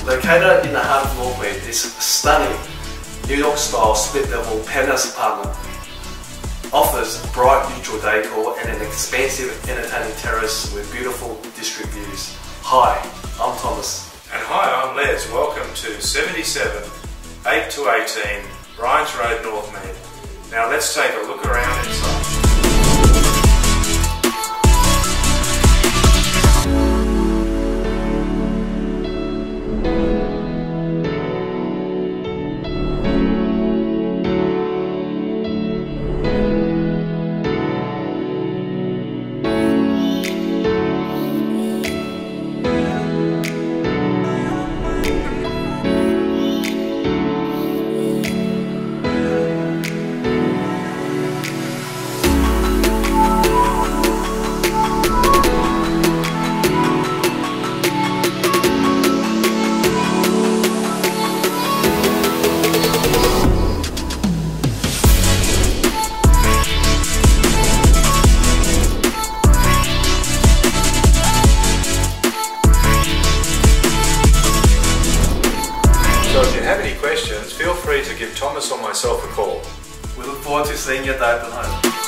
Located in the heart of Northmead, this stunning New York style split level penthouse apartment offers bright neutral decor and an expansive entertaining terrace with beautiful district views. Hi, I'm Thomas. And hi, I'm Les. Welcome to 77 8 to 18 Briens Road, Northmead. Now let's take a look around inside. So if you have any questions, feel free to give Thomas or myself a call. We look forward to seeing you at the open home.